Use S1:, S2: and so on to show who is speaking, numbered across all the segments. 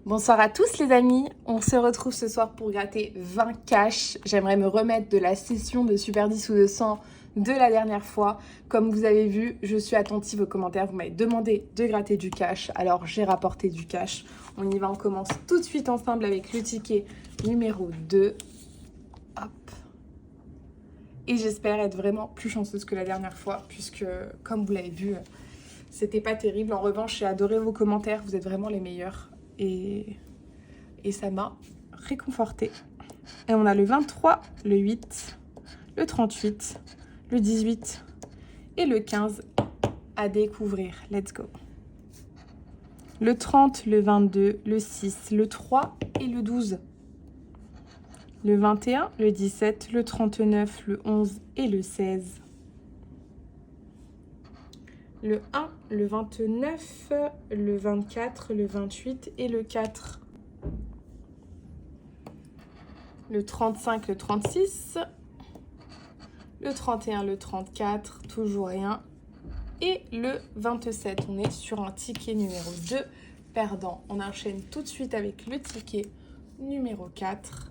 S1: Bonsoir à tous les amis, on se retrouve ce soir pour gratter 20 cash. J'aimerais me remettre de la session de Super 10 ou de 100 de la dernière fois. Comme vous avez vu, je suis attentive aux commentaires, vous m'avez demandé de gratter du cash, alors j'ai rapporté du cash. On y va, on commence tout de suite ensemble avec le ticket numéro 2. Hop. Et j'espère être vraiment plus chanceuse que la dernière fois, puisque comme vous l'avez vu, c'était pas terrible. En revanche, j'ai adoré vos commentaires, vous êtes vraiment les meilleurs. Et ça m'a réconfortée. Et on a le 23, le 8, le 38, le 18 et le 15 à découvrir. Let's go. Le 30, le 22, le 6, le 3 et le 12. Le 21, le 17, le 39, le 11 et le 16. Le 1, le 29, le 24, le 28 et le 4. Le 35, le 36, le 31, le 34, toujours rien. Et le 27, on est sur un ticket numéro 2 perdant. On enchaîne tout de suite avec le ticket numéro 4.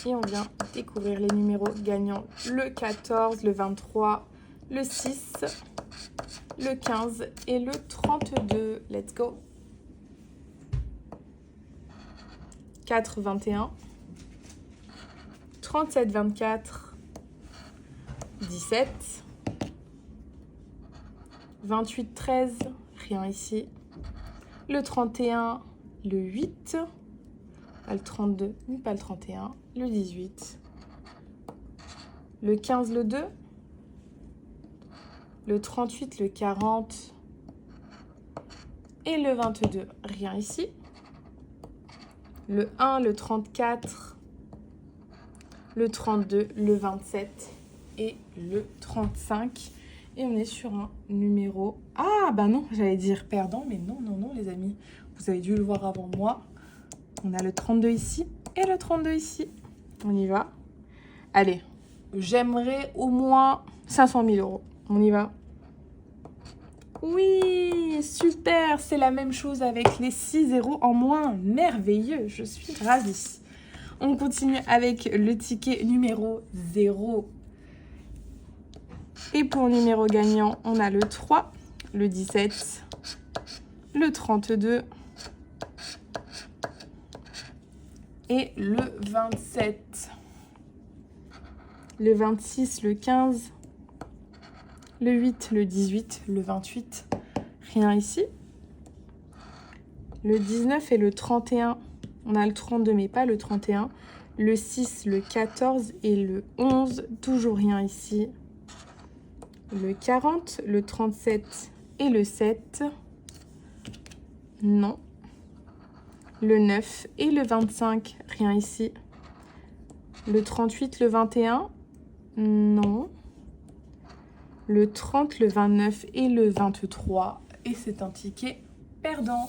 S1: Et on vient découvrir les numéros gagnants. Le 14, le 23, le 6, le 15 et le 32. Let's go. 4, 21. 37, 24. 17. 28, 13. Rien ici. Le 31, le 8. Pas le 32, ni pas le 31. Le 18. Le 15, le 2. Le 38, le 40. Et le 22. Rien ici. Le 1, le 34. Le 32, le 27 et le 35. Et on est sur un numéro... Ah, bah non, j'allais dire perdant, mais non, non, non, les amis. Vous avez dû le voir avant moi. On a le 32 ici et le 32 ici. On y va. Allez, j'aimerais au moins 500 000 euros. On y va. Oui, super. C'est la même chose avec les 6 zéros en moins. Merveilleux, je suis ravie. On continue avec le ticket numéro 0. Et pour numéro gagnant, on a le 3, le 17, le 32 et le 27. Le 26, le 15, le 8, le 18, le 28. Rien ici. Le 19 et le 31. On a le 32 mais pas le 31. Le 6, le 14 et le 11. Toujours rien ici. Le 40, le 37 et le 7. Non. Le 9 et le 25. Rien ici. Le 38, le 21. Non. Le 30, le 29 et le 23. Et c'est un ticket perdant.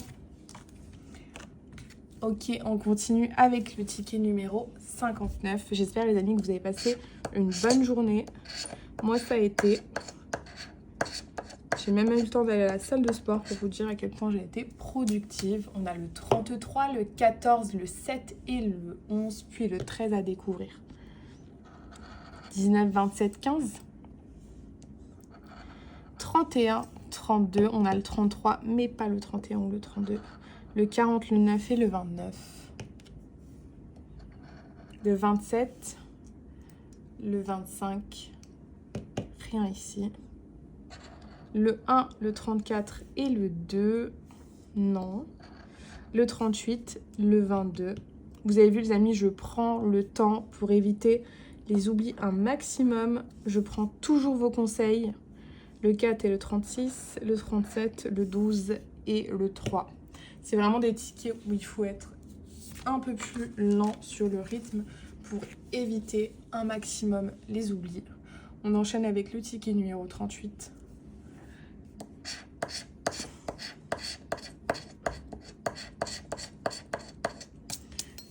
S1: Ok, on continue avec le ticket numéro 59. J'espère les amis que vous avez passé une bonne journée. Moi ça a été. J'ai même eu le temps d'aller à la salle de sport pour vous dire à quel point j'ai été productive. On a le 33, le 14, le 7 et le 11, puis le 13 à découvrir. 19, 27, 15. 31, 32, on a le 33, mais pas le 31 ou le 32. Le 40, le 9 et le 29. Le 27, le 25, rien ici. Le 1, le 34 et le 2, non. Le 38, le 22. Vous avez vu les amis, je prends le temps pour éviter les oublis un maximum. Je prends toujours vos conseils. Le 4 et le 36, le 37, le 12 et le 3. C'est vraiment des tickets où il faut être un peu plus lent sur le rythme pour éviter un maximum les oublis. On enchaîne avec le ticket numéro 38.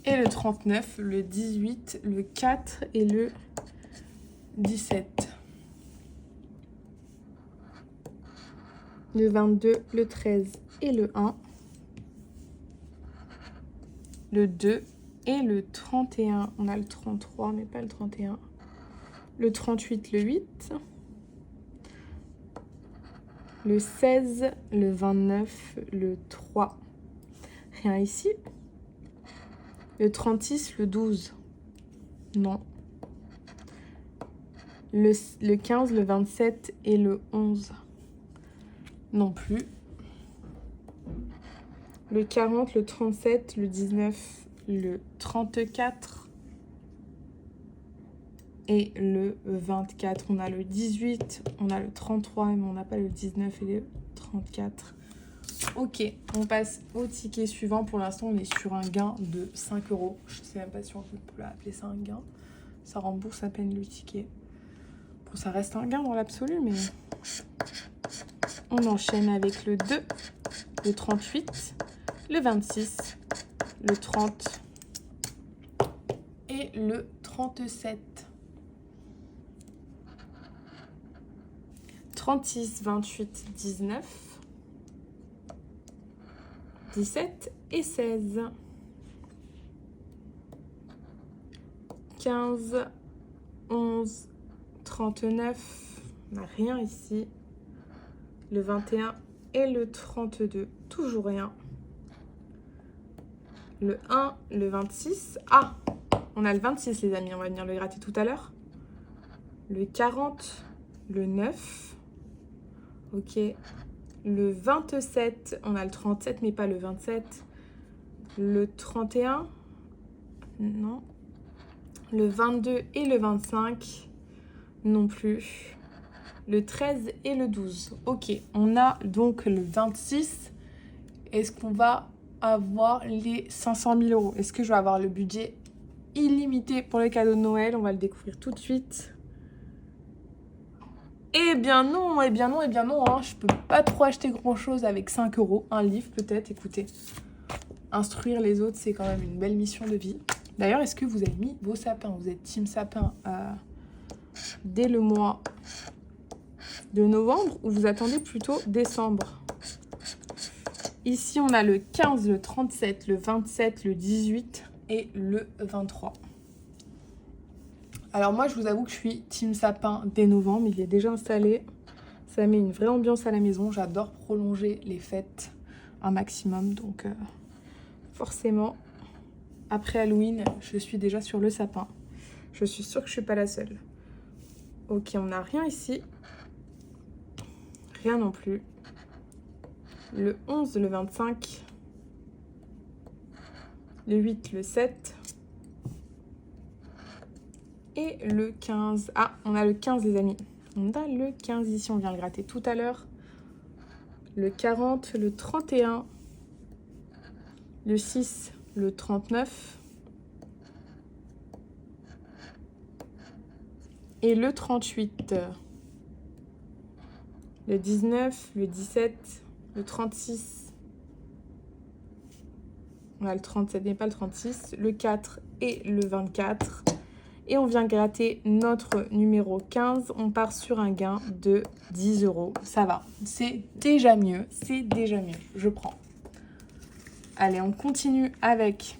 S1: Et le 39, le 18, le 4 et le 17. Le 22, le 13 et le 1. le 2 et le 31. On a le 33, mais pas le 31. Le 38, le 8. Le 16, le 29, le 3. Rien ici. Le 36, le 12. Non. Le 15, le 27 et le 11. Non plus. Le 40, le 37, le 19, le 34 et le 24. On a le 18, on a le 33, mais on n'a pas le 19 et le 34. Ok, on passe au ticket suivant. Pour l'instant, on est sur un gain de 5 €. Je ne sais même pas si on peut appeler ça un gain. Ça rembourse à peine le ticket. Bon, ça reste un gain dans l'absolu, mais... On enchaîne avec le 2, le 38, le 26, le 30 et le 37. 36, 28, 19, 17 et 16. 15, 11, 39. On n'a rien ici. Le 21 et le 32. Toujours rien. Le 1, le 26. Ah, on a le 26, les amis. On va venir le gratter tout à l'heure. Le 40, le 9. Ok. Le 27, on a le 37, mais pas le 27. Le 31. Non. Le 22 et le 25. Non plus. Le 13 et le 12. Ok, on a donc le 26. Est-ce qu'on va avoir les 500 000 €? Est-ce que je vais avoir le budget illimité pour le cadeau de Noël? On va le découvrir tout de suite. Eh bien non, eh bien non, eh bien non. Hein. Je peux pas trop acheter grand-chose avec 5 €. Un livre peut-être, écoutez. Instruire les autres, c'est quand même une belle mission de vie. D'ailleurs, est-ce que vous avez mis vos sapins? Vous êtes team sapin dès le mois de novembre ou vous attendez plutôt décembre? Ici, on a le 15, le 37, le 27, le 18 et le 23. Alors moi, je vous avoue que je suis team sapin dès novembre. Il est déjà installé. Ça met une vraie ambiance à la maison. J'adore prolonger les fêtes un maximum. Donc forcément, après Halloween, je suis déjà sur le sapin. Je suis sûre que je ne suis pas la seule. Ok, on n'a rien ici. Rien non plus. Le 11, le 25. Le 8, le 7. Et le 15. Ah, on a le 15, les amis. On a le 15 ici, on vient le gratter tout à l'heure. Le 40, le 31. Le 6, le 39. Et le 38. Le 19, le 17, le 36. On a le 37, mais pas le 36. Le 4 et le 24. Et on vient gratter notre numéro 15. On part sur un gain de 10 €. Ça va, c'est déjà mieux. C'est déjà mieux. Je prends. Allez, on continue avec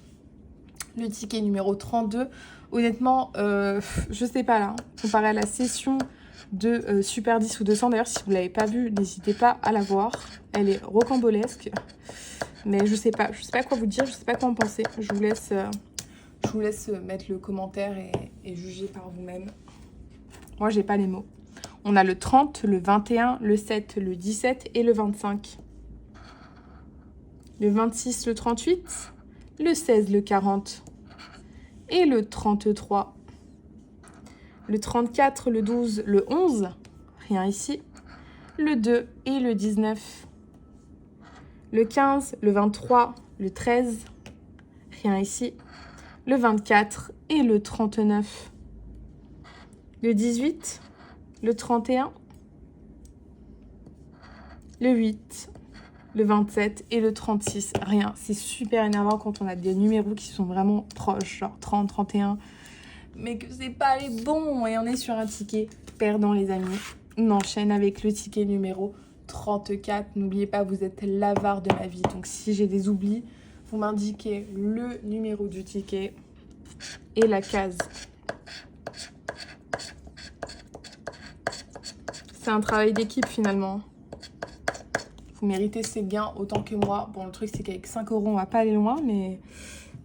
S1: le ticket numéro 32. Honnêtement, je sais pas là. Comparé à la session de Super 10 ou 200. D'ailleurs, si vous ne l'avez pas vue, n'hésitez pas à la voir. Elle est rocambolesque. Mais je sais pas quoi vous dire. Je sais pas quoi en penser. Je vous laisse mettre le commentaire et juger par vous-même. Moi, j'ai pas les mots. On a le 30, le 21, le 7, le 17 et le 25. Le 26, le 38, le 16, le 40 et le 33. Le 34, le 12, le 11, rien ici. Le 2 et le 19. Le 15, le 23, le 13, rien ici. Le 24 et le 39. Le 18, le 31, le 8, le 27 et le 36. Rien, c'est super énervant quand on a des numéros qui sont vraiment proches, genre 30, 31, mais que c'est pas les bons et on est sur un ticket perdant, les amis. On enchaîne avec le ticket numéro 34. N'oubliez pas, vous êtes l'avare de ma vie, donc si j'ai des oublis, vous m'indiquez le numéro du ticket et la case. C'est un travail d'équipe finalement. Vous méritez ces gains autant que moi. Bon, le truc, c'est qu'avec 5 €, on va pas aller loin, mais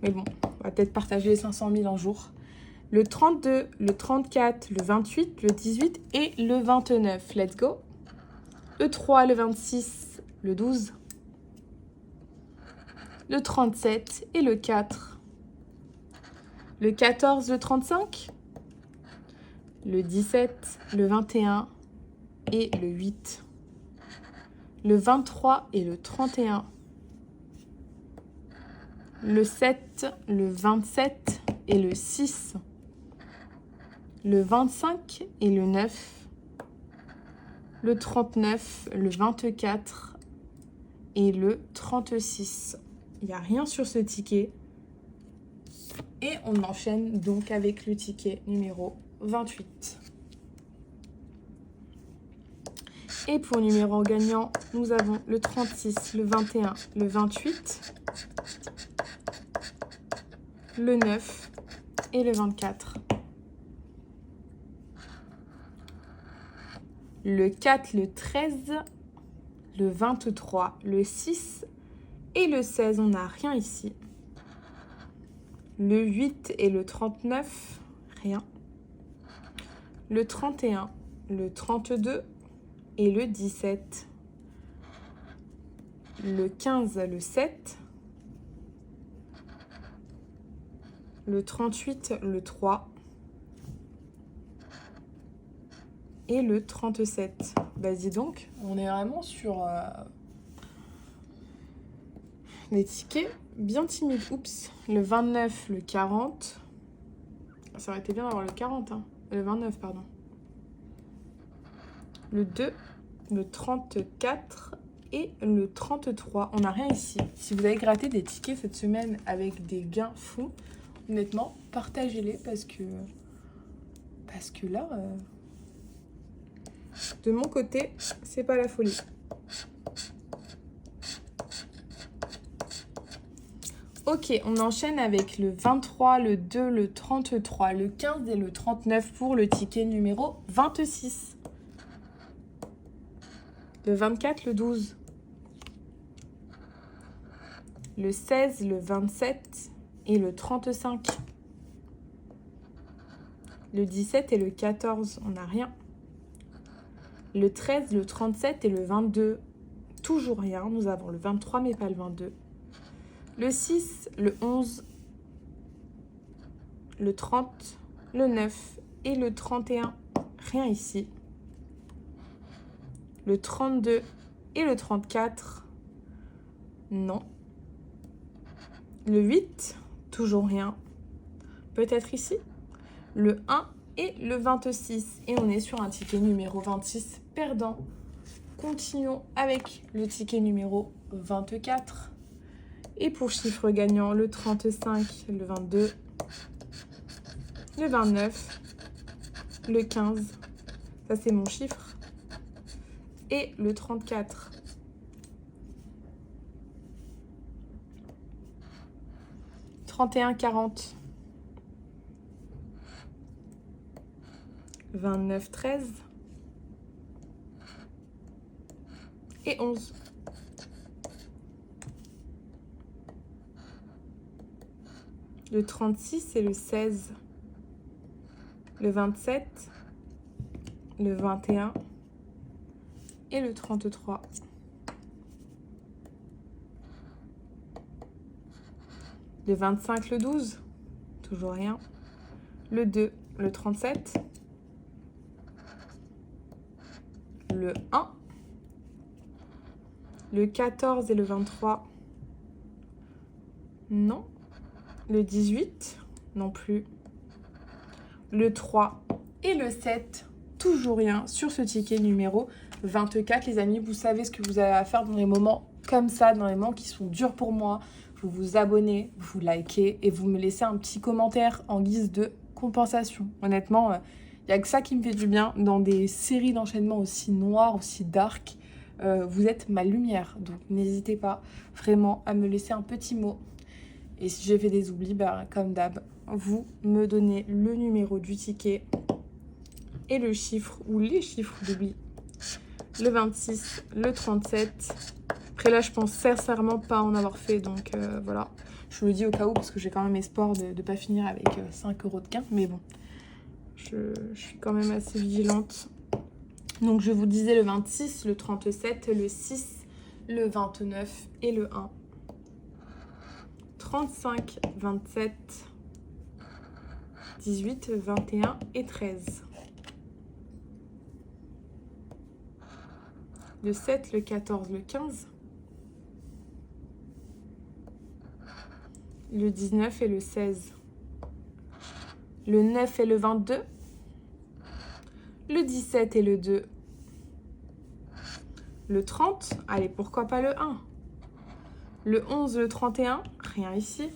S1: bon, on va peut-être partager les 500 000 un jour. Le 32, le 34, le 28, le 18 et le 29. Let's go. Le 3, le 26, le 12, le 37 et le 4. Le 14, le 35, le 17, le 21 et le 8. Le 23 et le 31. Le 7, le 27 et le 6. Le 25 et le 9. Le 39, le 24 et le 36. Il n'y a rien sur ce ticket. Et on enchaîne donc avec le ticket numéro 28. Et pour numéro gagnant, nous avons le 36, le 21, le 28, le 9 et le 24. Le 4, le 13, le 23, le 6 et le 16. On n'a rien ici. Le 8 et le 39, rien. Le 31, le 32 et le 17. Le 15, le 7. Le 38, le 3. Et le 37. Bah dis donc, on est vraiment sur des tickets bien timides. Oups. Le 29, le 40. Ça aurait été bien d'avoir le 40, hein. Le 29, pardon. Le 2, le 34 et le 33. On n'a rien ici. Si vous avez gratté des tickets cette semaine avec des gains fous, honnêtement, partagez-les parce que là, de mon côté, c'est pas la folie. Ok, on enchaîne avec le 23, le 2, le 33, le 15 et le 39 pour le ticket numéro 26. Le 24, le 12. Le 16, le 27 et le 35. Le 17 et le 14, on n'a rien. Le 13, le 37 et le 22, toujours rien. Nous avons le 23 mais pas le 22. Le 6, le 11, le 30, le 9 et le 31, rien ici. Le 32 et le 34, non. Le 8, toujours rien. Peut-être ici. Le 1 et le 26. Et on est sur un ticket numéro 26 perdant. Continuons avec le ticket numéro 24. Et pour chiffre gagnant, le 35, le 22, le 29, le 15. Ça, c'est mon chiffre. Et le 34. « 31, 40. 29, 13. Et 11. Le 36 et le 16. Le 27. Le 21. Et le 33. Le 25, le 12. Toujours rien. Le 2, le 37. Le 1. Le 14 et le 23. Non. Le 18. Non plus. Le 3 et le 7. Toujours rien sur ce ticket numéro 24. Les amis, vous savez ce que vous avez à faire dans les moments comme ça, dans les moments qui sont durs pour moi. Vous vous abonnez, vous likez et vous me laissez un petit commentaire en guise de compensation. Honnêtement, il n'y a que ça qui me fait du bien dans des séries d'enchaînement aussi noires, aussi dark. Vous êtes ma lumière, donc n'hésitez pas vraiment à me laisser un petit mot Et si j'ai fait des oublis, bah, comme d'hab, vous me donnez le numéro du ticket et le chiffre ou les chiffres d'oubli. Le 26, le 37. Après là, je pense sincèrement pas en avoir fait, donc voilà. Je le dis au cas où parce que j'ai quand même espoir de ne pas finir avec 5 € de gain. Mais bon, je suis quand même assez vigilante. Donc je vous disais le 26, le 37, le 6, le 29 et le 1. 35, 27, 18, 21 et 13. Le 7, le 14, le 15. Le 19 et le 16. Le 9 et le 22. Le 17 et le 2. Le 30, allez, pourquoi pas le 1. Le 11, le 31, rien ici.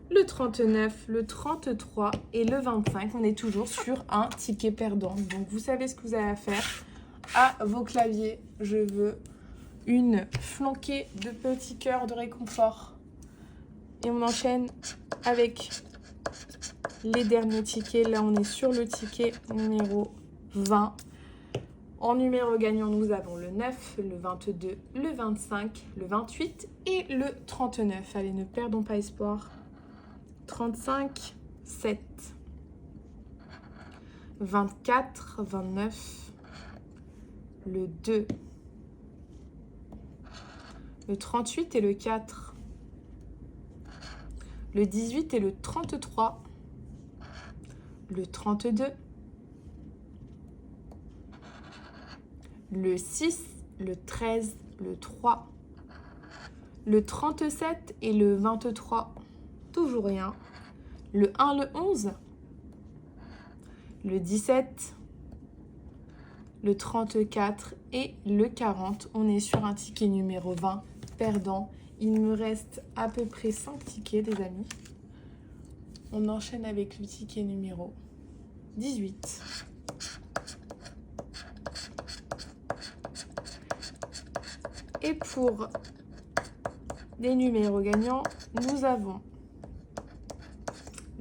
S1: Le 39, le 33 et le 25, on est toujours sur un ticket perdant. Donc vous savez ce que vous avez à faire. À vos claviers, je veux une flanquée de petits cœurs de réconfort. Et on enchaîne avec les derniers tickets. Là, on est sur le ticket numéro 20. En numéro gagnant, nous avons le 9, le 22, le 25, le 28 et le 39. Allez, ne perdons pas espoir. 35, 7. 24, 29. Le 2. Le 38 et le 4. Le 18 et le 33. Le 32. Le 6, le 13, le 3. Le 37 et le 23. Toujours rien. Le 1, le 11. Le 17. Le 34 et le 40. On est sur un ticket numéro 20 perdant. Il me reste à peu près 5 tickets, les amis. On enchaîne avec le ticket numéro 18. Et pour les numéros gagnants, nous avons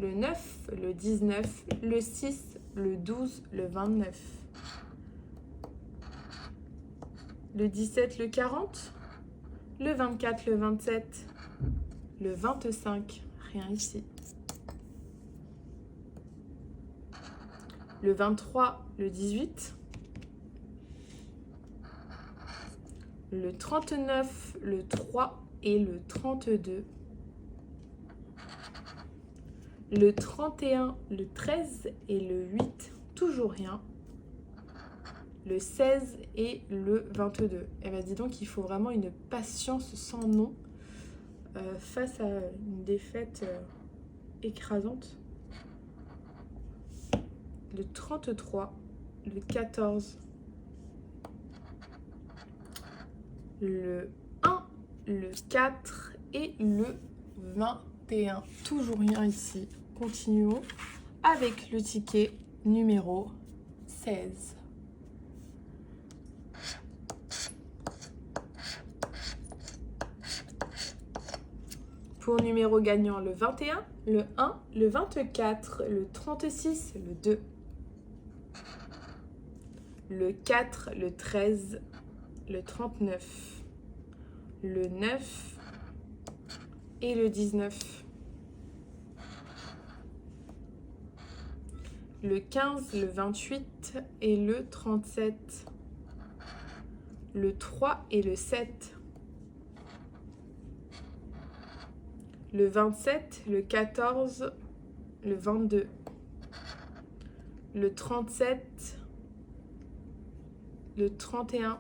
S1: le 9, le 19, le 6, le 12, le 29. Le 17, le 40, le 24, le 27, le 25, rien ici. Le 23, le 18, le 39, le 3 et le 32. Le 31, le 13 et le 8, toujours rien. Le 16 et le 22. Eh bien, dis donc, il faut vraiment une patience sans nom face à une défaite écrasante. Le 33, le 14, le 1, le 4 et le 21. Toujours rien ici. Continuons avec le ticket numéro 16. Pour numéro gagnant, le 21, le 1, le 24, le 36, le 2. Le 4, le 13, le 39, le 9 et le 19. Le 15, le 28 et le 37. Le 3 et le 7. Le 27, le 14, le 22. Le 37, le 31.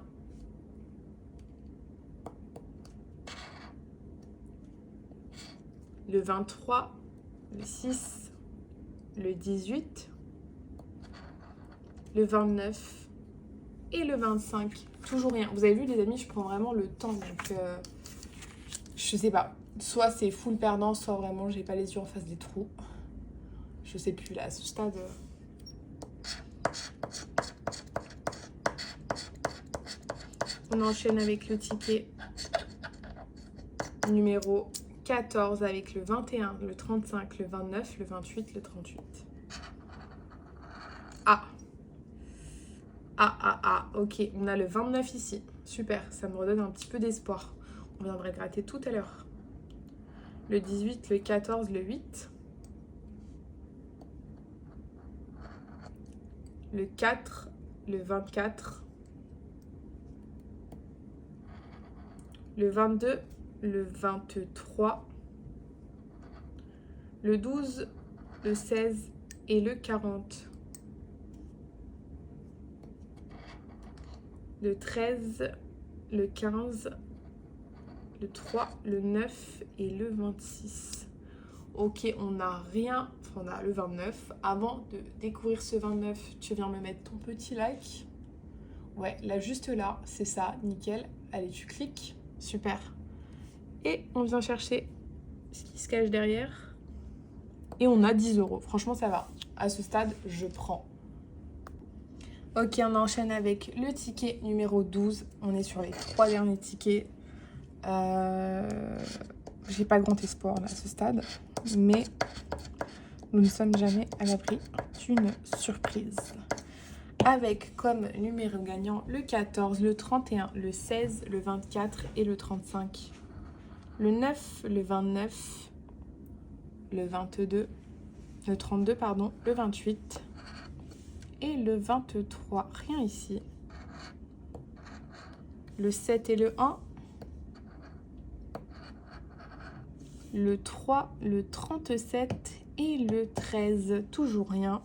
S1: Le 23, le 6, le 18, le 29 et le 25. Toujours rien. Vous avez vu, les amis, je prends vraiment le temps. Donc, je sais pas. Soit c'est full perdant, soit vraiment j'ai pas les yeux en face des trous. Je sais plus là, à ce stade. On enchaîne avec le ticket numéro 14 avec le 21, le 35, le 29, le 28, le 38. Ok, on a le 29 ici. Super, ça me redonne un petit peu d'espoir. On viendrait gratter tout à l'heure. Le 18, le 14, le 8. Le 4, le 24. Le 22, le 23. Le 12, le 16 et le 40. Le 13, le 15, le 3, le 9 et le 26. Ok, on n'a rien, enfin on a le 29. Avant de découvrir ce 29, tu viens me mettre ton petit like. Ouais, là, juste là, c'est ça, nickel. Allez, tu cliques, super. Et on vient chercher ce qui se cache derrière. Et on a 10 €. Franchement, ça va. À ce stade, je prends. Ok, on enchaîne avec le ticket numéro 12. On est sur les 3 derniers tickets. J'ai pas grand espoir là, à ce stade. Mais nous ne sommes jamais à l'abri d'une surprise. Avec comme numéro gagnant le 14, le 31, le 16, le 24 et le 35. Le 9, le 29, le 22, le 32, pardon, le 28 et le 23. Rien ici. Le 7 et le 1. Le 3, le 37 et le 13. Toujours rien.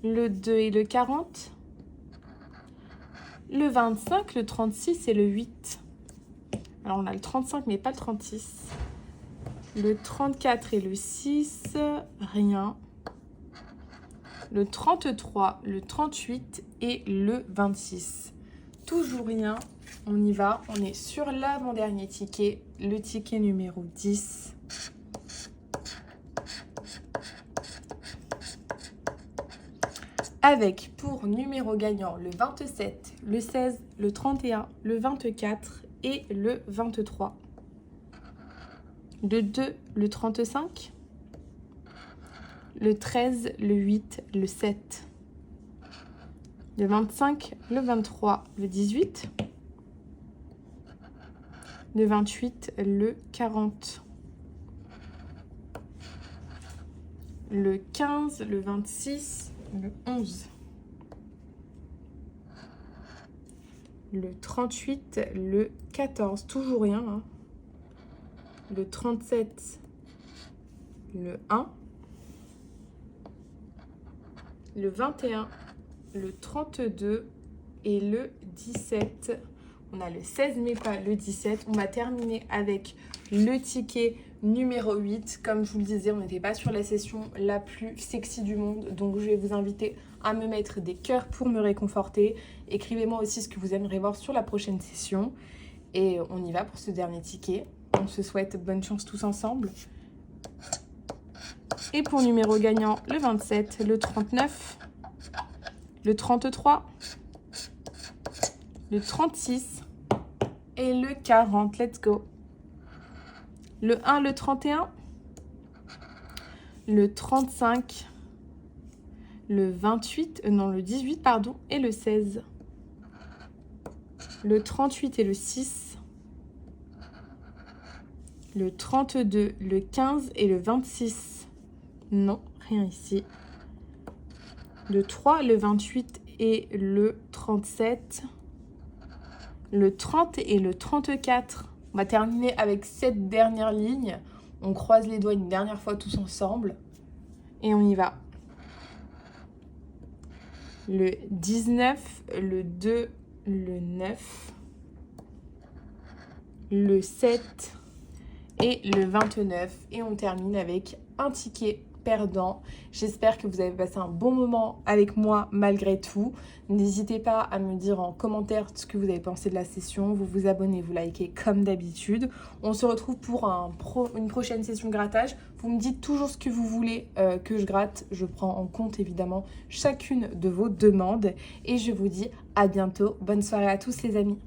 S1: Le 2 et le 40. Le 25, le 36 et le 8. Alors on a le 35 mais pas le 36. Le 34 et le 6, rien. Le 33, le 38 et le 26. Toujours rien. On y va. On est sur l'avant-dernier ticket, le ticket numéro 10. Avec pour numéro gagnant le 27, le 16, le 31, le 24 et le 23. Le 2, le 35, le 13, le 8, le 7. Le 25, le 23, le 18. Le 28, le 40. Le 15, le 26, le 11. Le 38, le 14. Toujours rien, hein. Le 37, le 1. Le 21, le 32 et le 17. On a le 16 mais pas le 17. On va terminer avec le ticket numéro 8. Comme je vous le disais, on n'était pas sur la session la plus sexy du monde. Donc je vais vous inviter à me mettre des cœurs pour me réconforter. Écrivez-moi aussi ce que vous aimeriez voir sur la prochaine session. Et on y va pour ce dernier ticket. On se souhaite bonne chance tous ensemble. Et pour numéro gagnant, le 27, le 39, le 33, le 36 et le 40. Let's go. Le 1, le 31, le 35, le 28, non le 18 pardon, et le 16. Le 38 et le 6. Le 32, le 15 et le 26. Non, rien ici. Le 3, le 28 et le 37. Le 30 et le 34. On va terminer avec cette dernière ligne. On croise les doigts une dernière fois tous ensemble. Et on y va. Le 19, le 2, le 9. Le 7 et le 29. Et on termine avec un ticket perdant. J'espère que vous avez passé un bon moment avec moi malgré tout. N'hésitez pas à me dire en commentaire ce que vous avez pensé de la session. Vous vous abonnez, vous likez comme d'habitude. On se retrouve pour une prochaine session grattage. Vous me dites toujours ce que vous voulez que je gratte. Je prends en compte évidemment chacune de vos demandes. Et je vous dis à bientôt. Bonne soirée à tous les amis.